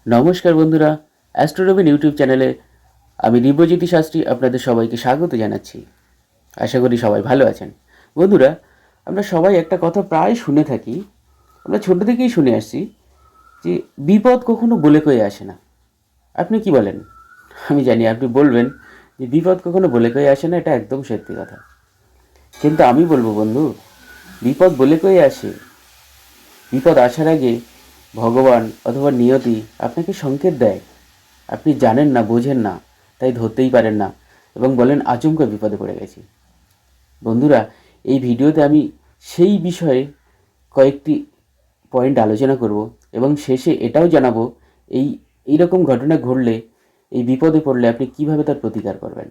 নমস্কার বন্ধুরা, অ্যাস্ট্রোনমিন ইউটিউব চ্যানেলে আমি দিব্যজ্যোতি শাস্ত্রী আপনাদের সবাইকে স্বাগত জানাচ্ছি। আশা করি সবাই ভালো আছেন। বন্ধুরা, আমরা সবাই একটা কথা প্রায় শুনে থাকি, আমরা ছোট থেকেই শুনে আসছি যে বিপদ কখনো বলে কয়ে আসে না। আপনি কি বলেন? আমি জানি আপনি বলবেন যে বিপদ কখনো বলে কয়ে আসে না, এটা একদম সত্যি কথা। কিন্তু আমি বলবো বন্ধু, বিপদ বলে কয়ে আসে। বিপদ আসার আগে ভগবান অথবা নিয়তি আপনাকে সংকেত দেয়। আপনি জানেন না, বোঝেন না, তাই ধরতেই পারেন না এবং বলেন আচমকা বিপদে পড়ে গেছি। বন্ধুরা, এই ভিডিওতে আমি সেই বিষয়ে কয়েকটি পয়েন্ট আলোচনা করব এবং শেষে এটাও জানাবো এইরকম ঘটনা ঘটলে, এই বিপদে পড়লে আপনি কিভাবে তার প্রতিকার করবেন।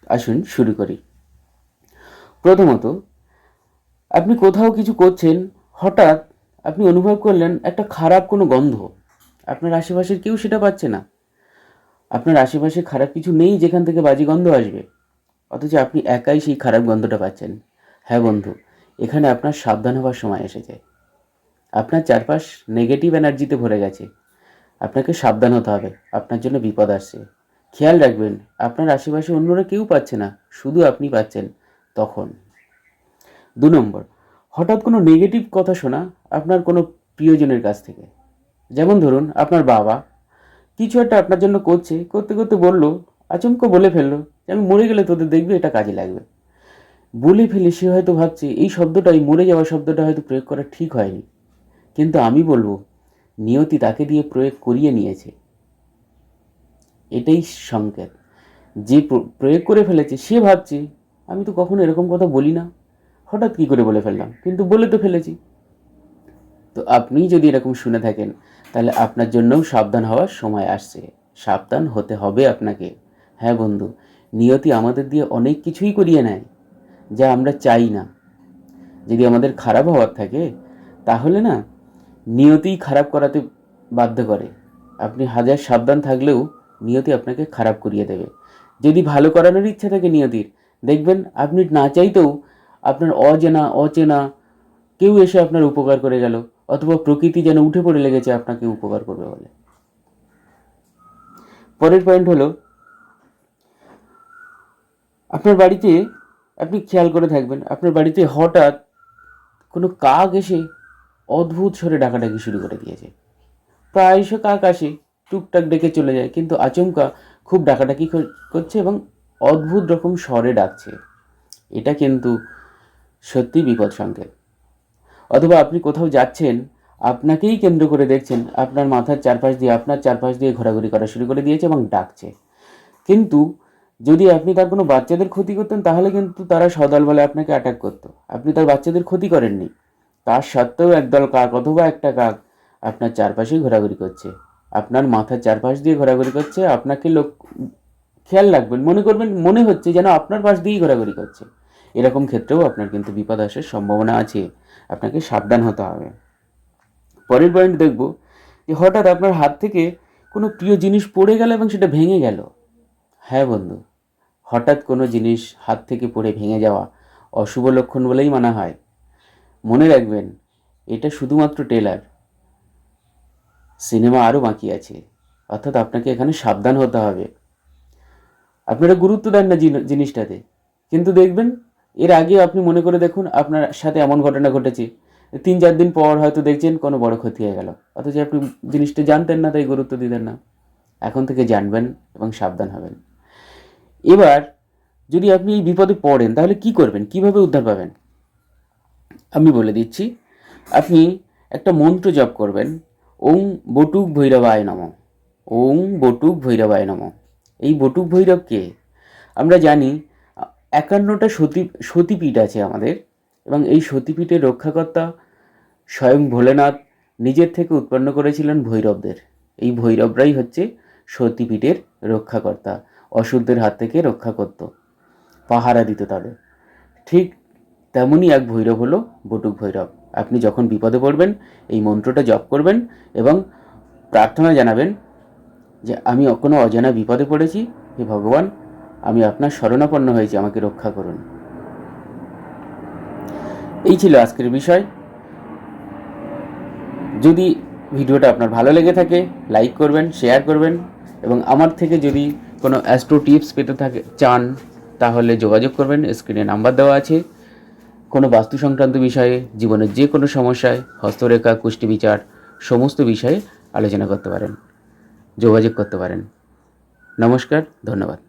আসুন শুরু করি। প্রথমত, আপনি কোথাও কিছু করছেন, হঠাৎ আপনি অনুভব করলেন একটা খারাপ কোনো গন্ধ। আপনার আশেপাশের কেউ সেটা পাচ্ছে না। আপনার আশেপাশে খারাপ কিছু নেই যেখান থেকে বাজে গন্ধ আসবে, অথচ আপনি একাই সেই খারাপ গন্ধটা পাচ্ছেন। হ্যাঁ বন্ধু, এখানে আপনার সাবধান হওয়ার সময় এসেছে। আপনার চারপাশ নেগেটিভ এনার্জিতে ভরে গেছে। আপনাকে সাবধান হতে হবে, আপনার জন্য বিপদ আসছে। খেয়াল রাখবেন, আপনার আশেপাশে অন্যরা কেউ পাচ্ছে না, শুধু আপনি পাচ্ছেন। তখন 2 নম্বর, হঠাৎ কোনো নেগেটিভ কথা শোনা আপনার কোনো প্রিয়জনের কাছ থেকে। যেমন ধরুন, আপনার বাবা কিছু একটা আপনার জন্য করছে, করতে করতে বলল, আচমকা বলে ফেললো যে আমি মরে গেলে তোদের দেখবি এটা কাজে লাগবে। বলে ফেলে সে হয়তো ভাবছে এই শব্দটাই, মরে যাওয়া শব্দটা হয়তো প্রয়োগ করা ঠিক হয়নি। কিন্তু আমি বলবো, নিয়তি তাকে দিয়ে প্রয়োগ করিয়ে নিয়েছে। এটাই সংকেত। যে প্রয়োগ করে ফেলেছে সে ভাবছে আমি তো কখনো এরকম কথা বলি না, হঠাৎ কী করে বলে ফেললাম, কিন্তু বলে তো ফেলেছি। তো আপনি যদি এরকম শুনে থাকেন, তাহলে আপনার জন্যও সাবধান হওয়ার সময় আসছে। সাবধান হতে হবে আপনাকে। হ্যাঁ বন্ধু, নিয়তি আমাদের দিয়ে অনেক কিছুই করিয়ে নেয় যা আমরা চাই না। যদি আমাদের খারাপ হওয়ার থাকে, তাহলে না, নিয়তিই খারাপ করাতে বাধ্য করে। আপনি হাজার সাবধান থাকলেও নিয়তি আপনাকে খারাপ করিয়ে দেবে। যদি ভালো করানোর ইচ্ছা থাকে নিয়তির, দেখবেন আপনি না চাইতেও আপনার অচেনা কেউ এসে আপনার উপকার করে গেল, অথবা প্রকৃতি যেন উঠে পড়ে লেগেছে আপনাকে উপকার করবে বলে। পরের পয়েন্ট হলো, আপনার বাড়িতে, আপনি খেয়াল করে থাকবেন, আপনার বাড়িতে হঠাৎ কোনো কাক এসে অদ্ভুত স্বরে ডাকাডাকি শুরু করে দিয়েছে। প্রায়শ কাক আসে, টুকটাক ডেকে চলে যায়, কিন্তু আচমকা খুব ডাকাডাকি করছে এবং অদ্ভুত রকম স্বরে ডাকছে। এটা কিন্তু সত্যি বিপদ সংকেত। অথবা আপনি কোথাও যাচ্ছেন, আপনাকেই কেন্দ্র করে দেখছেন আপনার মাথার চারপাশ দিয়ে, আপনার চারপাশ দিয়ে ঘোরাঘুরি করা শুরু করে দিয়েছে এবং ডাকছে। কিন্তু যদি আপনি তার কোনো বাচ্চাদের ক্ষতি করতেন, তাহলে কিন্তু তারা সদল বলে আপনাকে অ্যাটাক করতো। আপনি তার বাচ্চাদের ক্ষতি করেননি, তার সত্ত্বেও একদল কাক অথবা একটা কাক আপনার চারপাশেই ঘোরাঘুরি করছে, আপনার মাথার চারপাশ দিয়ে ঘোরাঘুরি করছে। আপনাকে খেয়াল রাখবেন, মনে করবেন মনে হচ্ছে যেন আপনার পাশ দিয়েই ঘোরাঘুরি করছে। এরকম ক্ষেত্রেও আপনার কিন্তু বিপদ আসার সম্ভাবনা আছে। আপনাকে সাবধান হতে হবে। পরের পয়েন্ট দেখব যে হঠাৎ আপনার হাত থেকে কোনো প্রিয় জিনিস পড়ে গেল এবং সেটা ভেঙে গেল। হ্যাঁ বন্ধু, হঠাৎ কোনো জিনিস হাত থেকে পড়ে ভেঙে যাওয়া অশুভ লক্ষণ বলেই মানা হয়। মনে রাখবেন, এটা শুধুমাত্র টেলার, সিনেমা আরও বাকি আছে। অর্থাৎ আপনাকে এখানে সাবধান হতে হবে। আপনারা গুরুত্ব দেন না জিনিসটাতে, কিন্তু দেখবেন এর আগে আপনি মনে করে দেখুন আপনার সাথে এমন ঘটনা ঘটেছে, 3-4 দিন পর হয়তো দেখছেন কোনো বড় ক্ষতি হয়ে গেল, অথচ আপনি জিনিসটা জানতেন না, তাই গুরুত্ব দিতেন না। এখন থেকে জানবেন এবং সাবধান হবেন। এবার যদি আপনি এই বিপদে পড়েন, তাহলে কি করবেন, কিভাবে উদ্ধার পাবেন আমি বলে দিচ্ছি। আপনি একটা মন্ত্র জপ করবেন, ওং বটুক ভৈরবায় নমঃ। ওং বটুক ভৈরবায় নমঃ। এই বটুক ভৈরবকে আমরা জানি 51টা সতীপীঠ আছে আমাদের, এবং এই সতীপীঠের রক্ষাকর্তা স্বয়ং ভোলেনাথ নিজের থেকে উৎপন্ন করেছিলেন ভৈরবদের। এই ভৈরবরাই হচ্ছে সতীপীঠের রক্ষাকর্তা, অসুরদের হাত থেকে রক্ষা করত, পাহারা দিত তাদের। ঠিক তেমনই এক ভৈরব হলো বটুক ভৈরব। আপনি যখন বিপদে পড়বেন, এই মন্ত্রটা জপ করবেন এবং প্রার্থনা জানাবেন যে আমি কোনো অজানা বিপদে পড়েছি, হে ভগবান, আমি আপনার শরণাপন্ন হয়েছি, আমাকে রক্ষা করুন। এই ছিল আজকের বিষয়। যদি ভিডিওটা আপনার ভালো লেগে থাকে লাইক করবেন, শেয়ার করবেন এবং আমার থেকে যদি কোনো অ্যাস্ট্রো টিপস পেতে চান তাহলে যোগাযোগ করবেন। স্ক্রিনে নাম্বার দেওয়া আছে। কোনো বাস্তু সংক্রান্ত বিষয়ে, জীবনের যে কোনো সমস্যায়, হস্তরেখা, কুষ্টি বিচার সমস্ত বিষয়ে আলোচনা করতে পারেন, যোগাযোগ করতে পারেন। নমস্কার, ধন্যবাদ।